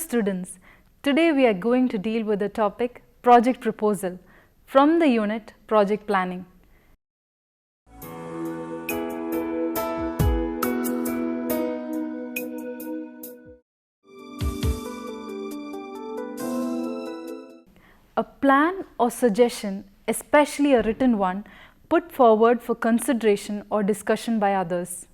students, today we are going to deal with the topic project proposal from the unit project planning. A plan or suggestion, especially a written one, put forward for consideration or discussion by others.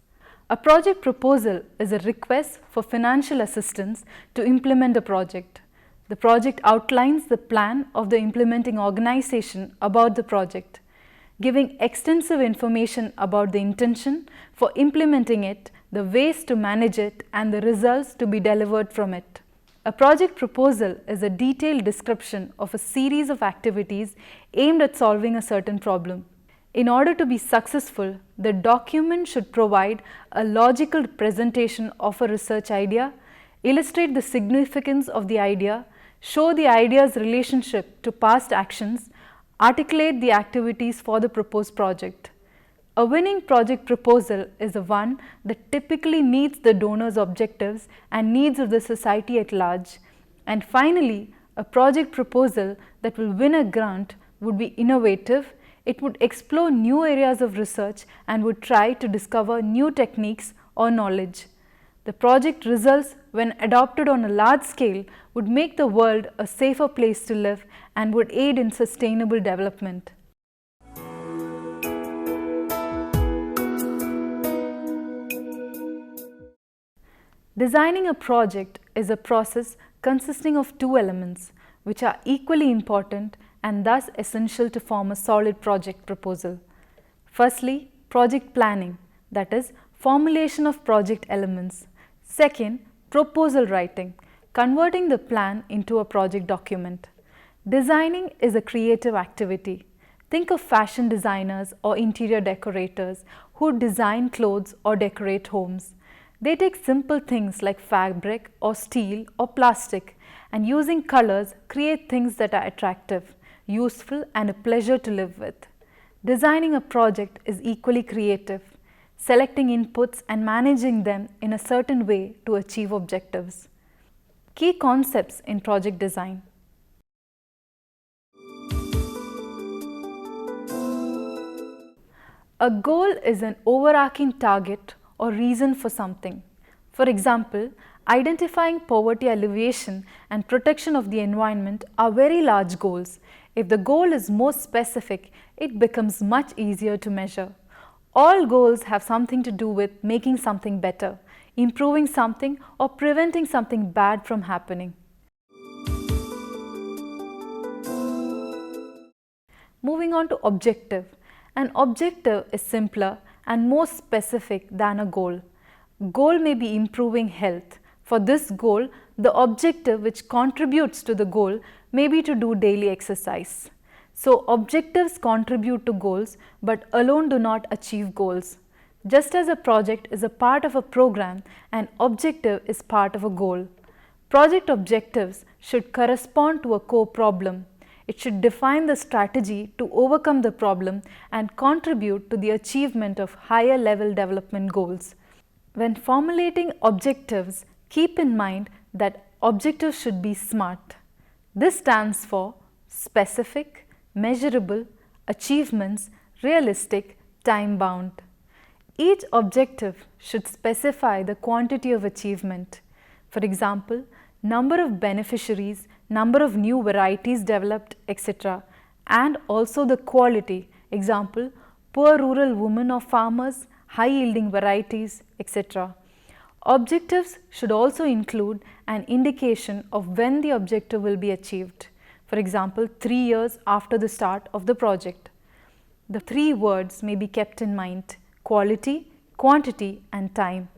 A project proposal is a request for financial assistance to implement a project. The project outlines the plan of the implementing organization about the project, giving extensive information about the intention for implementing it, the ways to manage it, and the results to be delivered from it. A project proposal is a detailed description of a series of activities aimed at solving a certain problem. In order to be successful, the document should provide a logical presentation of a research idea, illustrate the significance of the idea, show the idea's relationship to past actions, articulate the activities for the proposed project. A winning project proposal is one that typically meets the donor's objectives and needs of the society at large. And finally, a project proposal that will win a grant would be innovative. It would explore new areas of research and would try to discover new techniques or knowledge. The project results, when adopted on a large scale, would make the world a safer place to live and would aid in sustainable development. Designing a project is a process consisting of two elements, which are equally important and thus essential to form a solid project proposal. Firstly, project planning, that is, formulation of project elements. Second, proposal writing, converting the plan into a project document. Designing is a creative activity. Think of fashion designers or interior decorators who design clothes or decorate homes. They take simple things like fabric or steel or plastic and using colors create things that are attractive, useful and a pleasure to live with. Designing a project is equally creative, selecting inputs and managing them in a certain way to achieve objectives. Key concepts in project design. A goal is an overarching target or reason for something. For example, identifying poverty alleviation and protection of the environment are very large goals. If the goal is more specific, it becomes much easier to measure. All goals have something to do with making something better, improving something, or preventing something bad from happening. Moving on to objective. An objective is simpler and more specific than a goal. Goal may be improving health. For this goal, the objective which contributes to the goal may be to do daily exercise. So, objectives contribute to goals but alone do not achieve goals. Just as a project is a part of a program, an objective is part of a goal. Project objectives should correspond to a core problem. It should define the strategy to overcome the problem and contribute to the achievement of higher level development goals. When formulating objectives, keep in mind that objectives should be SMART. This stands for specific, measurable, achievements, realistic, time-bound. Each objective should specify the quantity of achievement. For example, number of beneficiaries, number of new varieties developed, etc. and also the quality, example, poor rural women or farmers, high yielding varieties, etc. Objectives should also include an indication of when the objective will be achieved. For example, 3 years after the start of the project. The three words may be kept in mind: quality, quantity and time.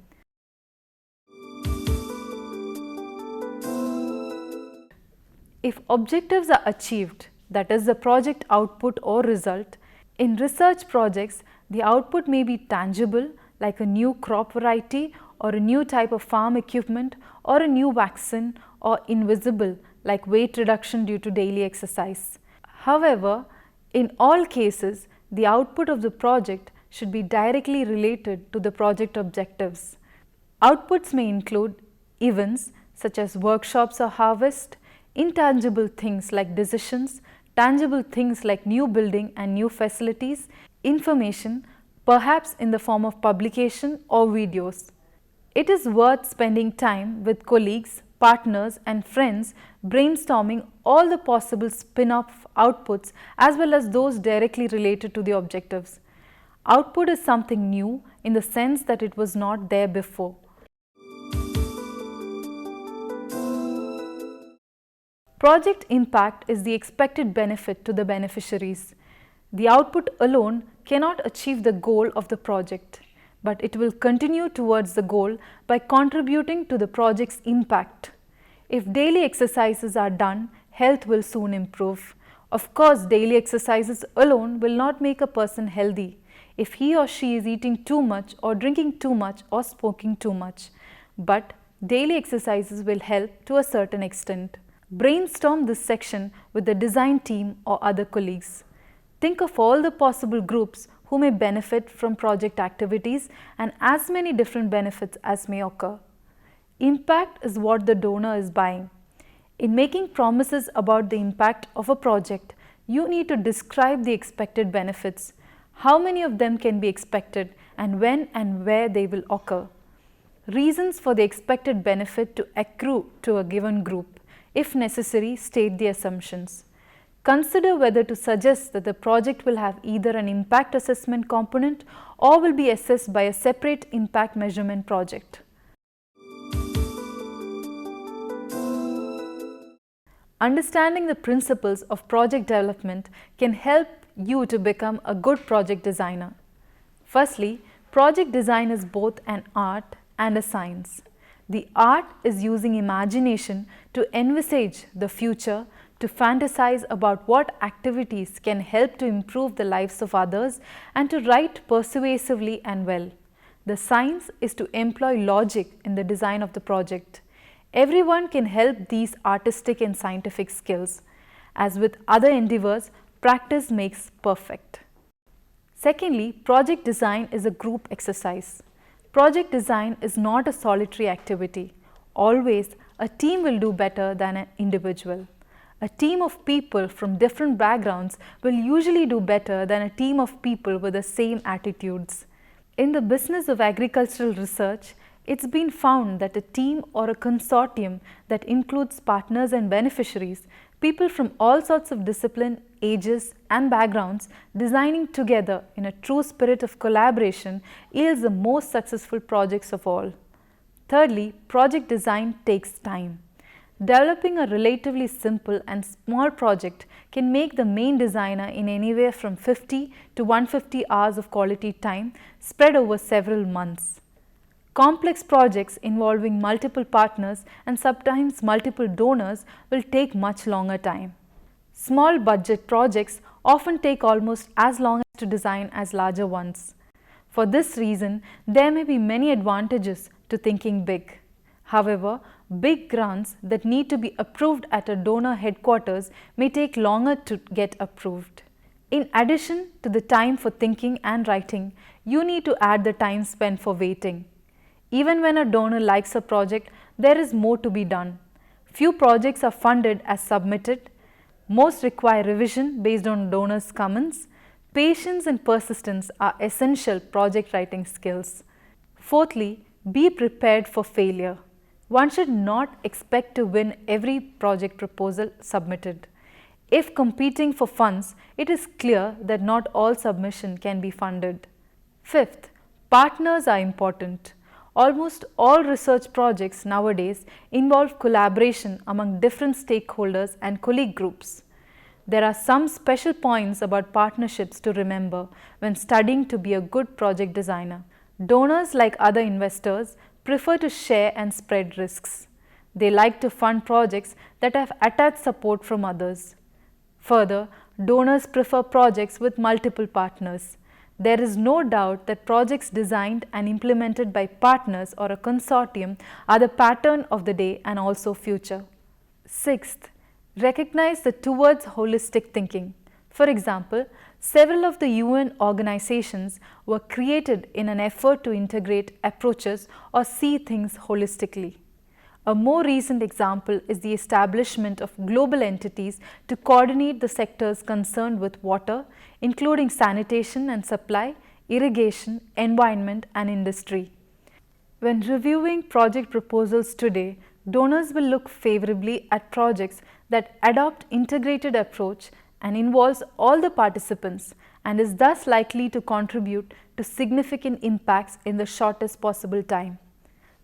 If objectives are achieved, that is the project output or result, in research projects, the output may be tangible like a new crop variety or a new type of farm equipment or a new vaccine, or invisible like weight reduction due to daily exercise. However, in all cases, the output of the project should be directly related to the project objectives. Outputs may include events such as workshops or harvest, intangible things like decisions, tangible things like new building and new facilities, information, perhaps in the form of publication or videos. It is worth spending time with colleagues, partners and friends brainstorming all the possible spin-off outputs as well as those directly related to the objectives. Output is something new in the sense that it was not there before. Project impact is the expected benefit to the beneficiaries. The output alone cannot achieve the goal of the project, but it will continue towards the goal by contributing to the project's impact. If daily exercises are done, health will soon improve. Of course, daily exercises alone will not make a person healthy if he or she is eating too much or drinking too much or smoking too much, but daily exercises will help to a certain extent. Brainstorm this section with the design team or other colleagues. Think of all the possible groups who may benefit from project activities and as many different benefits as may occur. Impact is what the donor is buying. In making promises about the impact of a project, you need to describe the expected benefits, how many of them can be expected and when and where they will occur. Reasons for the expected benefit to accrue to a given group. If necessary, state the assumptions. Consider whether to suggest that the project will have either an impact assessment component or will be assessed by a separate impact measurement project. Understanding the principles of project development can help you to become a good project designer. Firstly, project design is both an art and a science. The art is using imagination to envisage the future, to fantasize about what activities can help to improve the lives of others and to write persuasively and well. The science is to employ logic in the design of the project. Everyone can help these artistic and scientific skills. As with other endeavors, practice makes perfect. Secondly, project design is a group exercise. Project design is not a solitary activity. Always, a team will do better than an individual. A team of people from different backgrounds will usually do better than a team of people with the same attitudes. In the business of agricultural research, it's been found that a team or a consortium that includes partners and beneficiaries, people from all sorts of discipline, ages and backgrounds designing together in a true spirit of collaboration yields the most successful projects of all. Thirdly, project design takes time. Developing a relatively simple and small project can make the main designer in anywhere from 50 to 150 hours of quality time spread over several months. Complex projects involving multiple partners and sometimes multiple donors will take much longer time. Small budget projects often take almost as long to design as larger ones. For this reason, there may be many advantages to thinking big. However, big grants that need to be approved at a donor headquarters may take longer to get approved. In addition to the time for thinking and writing, you need to add the time spent for waiting. Even when a donor likes a project, there is more to be done. Few projects are funded as submitted. Most require revision based on donors' comments. Patience and persistence are essential project writing skills. Fourthly, be prepared for failure. One should not expect to win every project proposal submitted. If competing for funds, it is clear that not all submission can be funded. Fifth, partners are important. Almost all research projects nowadays involve collaboration among different stakeholders and colleague groups. There are some special points about partnerships to remember when studying to be a good project designer. Donors, like other investors, prefer to share and spread risks. They like to fund projects that have attached support from others. Further, donors prefer projects with multiple partners. There is no doubt that projects designed and implemented by partners or a consortium are the pattern of the day and also future. Sixth, recognize the towards holistic thinking. For example, several of the UN organizations were created in an effort to integrate approaches or see things holistically. A more recent example is the establishment of global entities to coordinate the sectors concerned with water, including sanitation and supply, irrigation, environment and industry. When reviewing project proposals today, donors will look favorably at projects that adopt integrated approach and involves all the participants and is thus likely to contribute to significant impacts in the shortest possible time.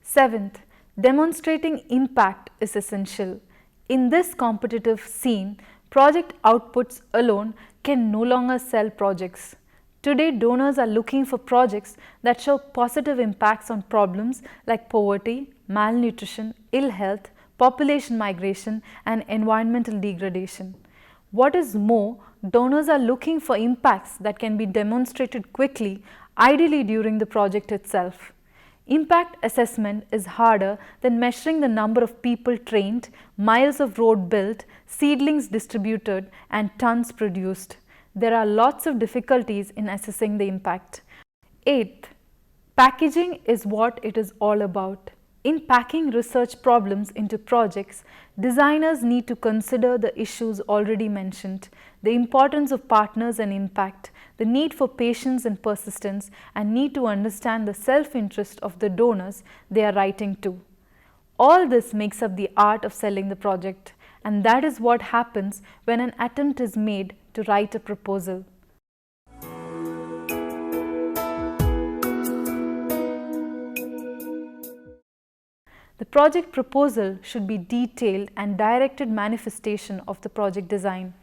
Seventh, demonstrating impact is essential. In this competitive scene, project outputs alone can no longer sell projects. Today, donors are looking for projects that show positive impacts on problems like poverty, malnutrition, ill health, population migration, and environmental degradation. What is more, donors are looking for impacts that can be demonstrated quickly, ideally during the project itself. Impact assessment is harder than measuring the number of people trained, miles of road built, seedlings distributed, and tons produced. There are lots of difficulties in assessing the impact. Eighth, packaging is what it is all about. In packing research problems into projects, designers need to consider the issues already mentioned, the importance of partners and impact, the need for patience and persistence, and need to understand the self-interest of the donors they are writing to. All this makes up the art of selling the project, and that is what happens when an attempt is made to write a proposal. The project proposal should be detailed and directed manifestation of the project design.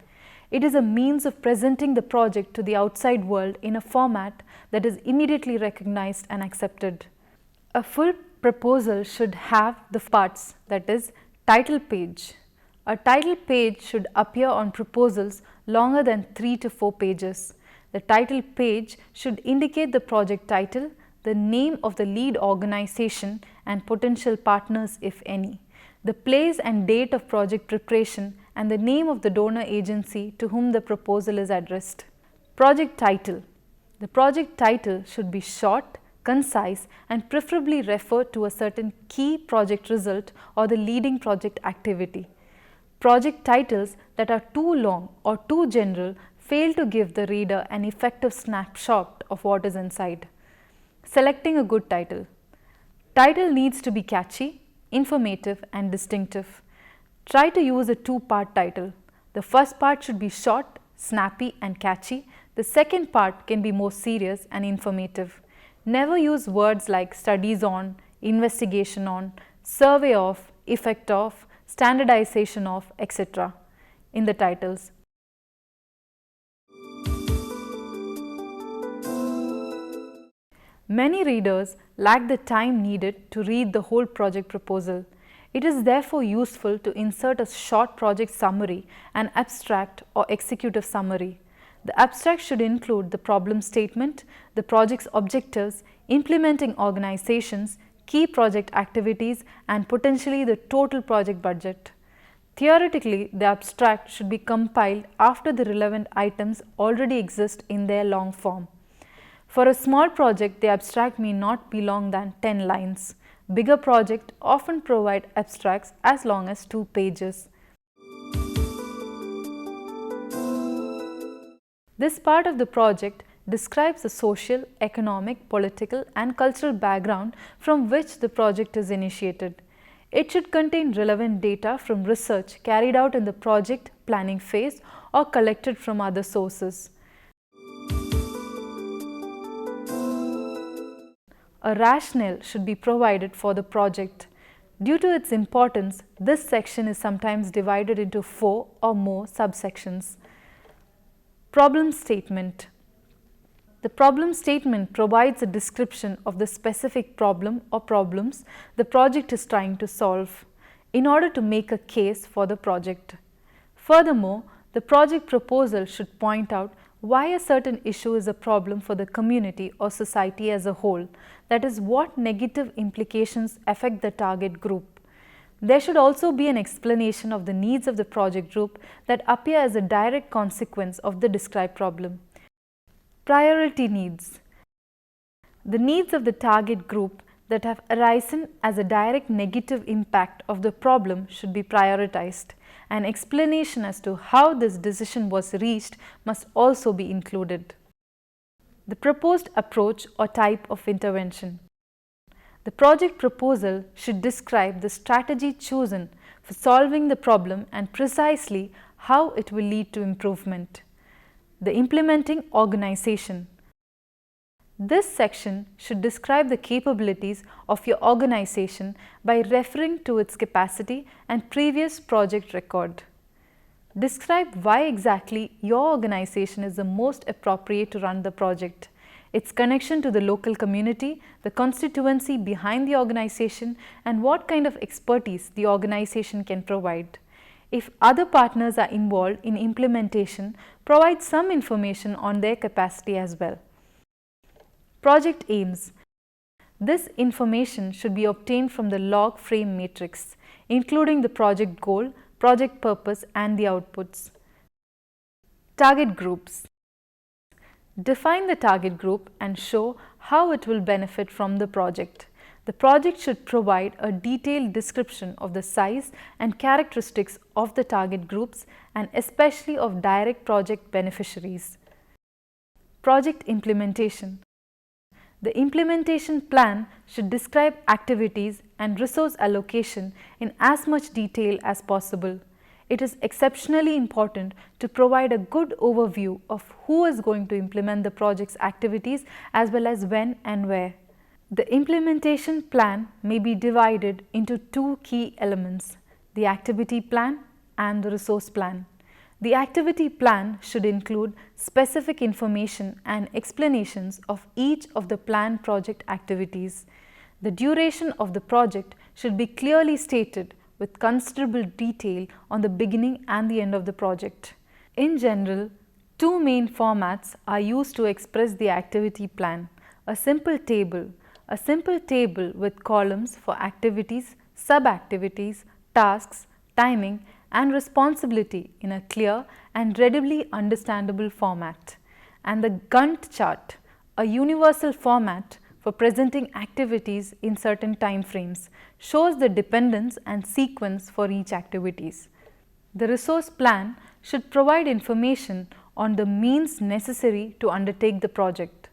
It is a means of presenting the project to the outside world in a format that is immediately recognized and accepted. A full proposal should have the parts, that is, title page. A title page should appear on proposals longer than 3 to 4 pages. The title page should indicate the project title, the name of the lead organization and potential partners if any, the place and date of project preparation and the name of the donor agency to whom the proposal is addressed. Project title. The project title should be short, concise and preferably refer to a certain key project result or the leading project activity. Project titles that are too long or too general fail to give the reader an effective snapshot of what is inside. Selecting a good title. Title needs to be catchy, informative and distinctive. Try to use a two-part title. The first part should be short, snappy and catchy. The second part can be more serious and informative. Never use words like studies on, investigation on, survey of, effect of, standardization of, etc. in the titles. Many readers lack the time needed to read the whole project proposal. It is therefore useful to insert a short project summary, an abstract or executive summary. The abstract should include the problem statement, the project's objectives, implementing organizations, key project activities and potentially the total project budget. Theoretically, the abstract should be compiled after the relevant items already exist in their long form. For a small project, the abstract may not be long than 10 lines. Bigger projects often provide abstracts as long as 2 pages. This part of the project describes the social, economic, political and cultural background from which the project is initiated. It should contain relevant data from research carried out in the project planning phase or collected from other sources. A rationale should be provided for the project. Due to its importance, this section is sometimes divided into 4 or more subsections. Problem statement. The problem statement provides a description of the specific problem or problems the project is trying to solve in order to make a case for the project. Furthermore, the project proposal should point out why a certain issue is a problem for the community or society as a whole, that is, what negative implications affect the target group. There should also be an explanation of the needs of the project group that appear as a direct consequence of the described problem. Priority needs. The needs of the target group that have arisen as a direct negative impact of the problem should be prioritized. An explanation as to how this decision was reached must also be included. The proposed approach or type of intervention. The project proposal should describe the strategy chosen for solving the problem and precisely how it will lead to improvement. The implementing organization. This section should describe the capabilities of your organization by referring to its capacity and previous project record. Describe why exactly your organization is the most appropriate to run the project, its connection to the local community, the constituency behind the organization, and what kind of expertise the organization can provide. If other partners are involved in implementation, provide some information on their capacity as well. Project aims. This information should be obtained from the log frame matrix, including the project goal, project purpose, and the outputs. Target groups. Define the target group and show how it will benefit from the project. The project should provide a detailed description of the size and characteristics of the target groups and especially of direct project beneficiaries. Project implementation. The implementation plan should describe activities and resource allocation in as much detail as possible. It is exceptionally important to provide a good overview of who is going to implement the project's activities as well as when and where. The implementation plan may be divided into two key elements, the activity plan and the resource plan. The activity plan should include specific information and explanations of each of the planned project activities. The duration of the project should be clearly stated with considerable detail on the beginning and the end of the project. In general, two main formats are used to express the activity plan: a simple table with columns for activities, sub-activities, tasks, timing, and responsibility in a clear and readily understandable format, and the Gantt chart, a universal format for presenting activities in certain time frames, shows the dependence and sequence for each activities. The resource plan should provide information on the means necessary to undertake the project.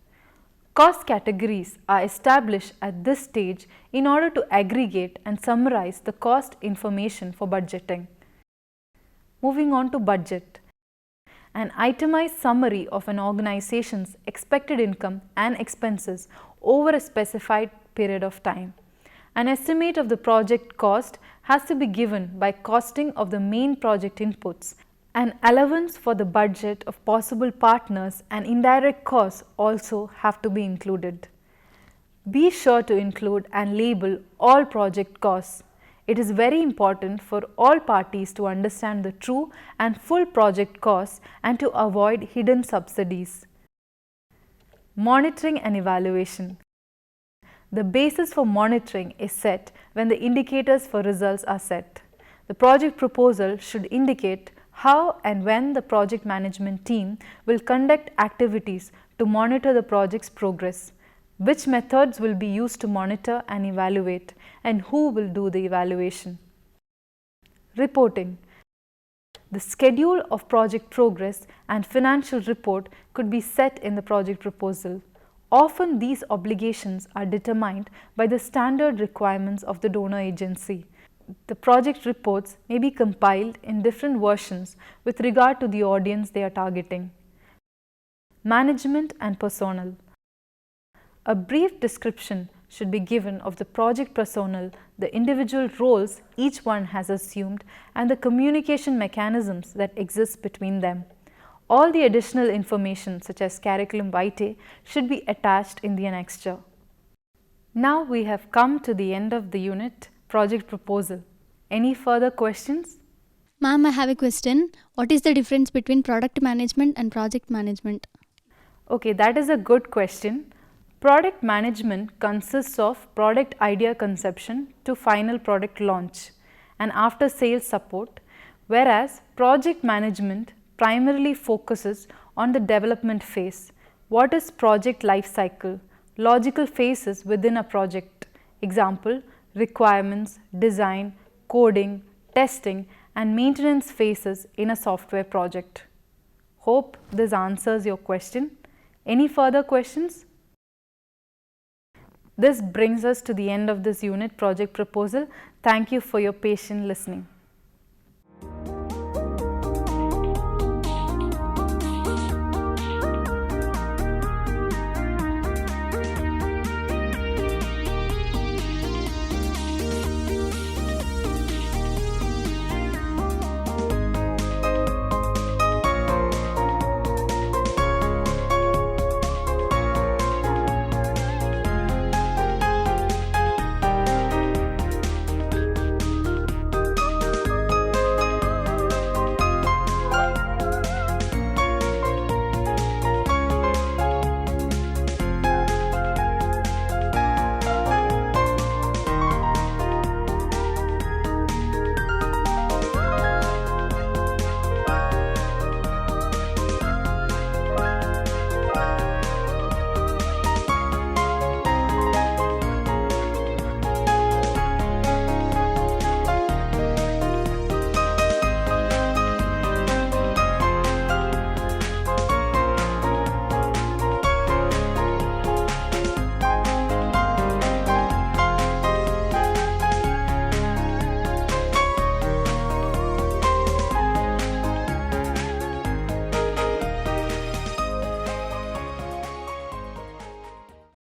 Cost categories are established at this stage in order to aggregate and summarize the cost information for budgeting. Moving on to budget. An itemized summary of an organization's expected income and expenses over a specified period of time. An estimate of the project cost has to be given by costing of the main project inputs. An allowance for the budget of possible partners and indirect costs also have to be included. Be sure to include and label all project costs. It is very important for all parties to understand the true and full project costs and to avoid hidden subsidies. Monitoring and evaluation. The basis for monitoring is set when the indicators for results are set. The project proposal should indicate how and when the project management team will conduct activities to monitor the project's progress, which methods will be used to monitor and evaluate, and who will do the evaluation. Reporting. The schedule of project progress and financial report could be set in the project proposal. Often these obligations are determined by the standard requirements of the donor agency. The project reports may be compiled in different versions with regard to the audience they are targeting. Management and personnel. A brief description should be given of the project personnel, the individual roles each one has assumed, and the communication mechanisms that exist between them. All the additional information such as curriculum vitae should be attached in the annexure. Now we have come to the end of the unit, project proposal. Any further questions? Ma'am, I have a question. What is the difference between product management and project management? Okay, that is a good question. Product management consists of product idea conception to final product launch and after sales support, whereas project management primarily focuses on the development phase. What is project life cycle? Logical phases within a project, Example: requirements, design, coding, testing and maintenance phases in a software project. Hope this answers your question. Any further questions? This brings us to the end of this unit project proposal. Thank you for your patient listening.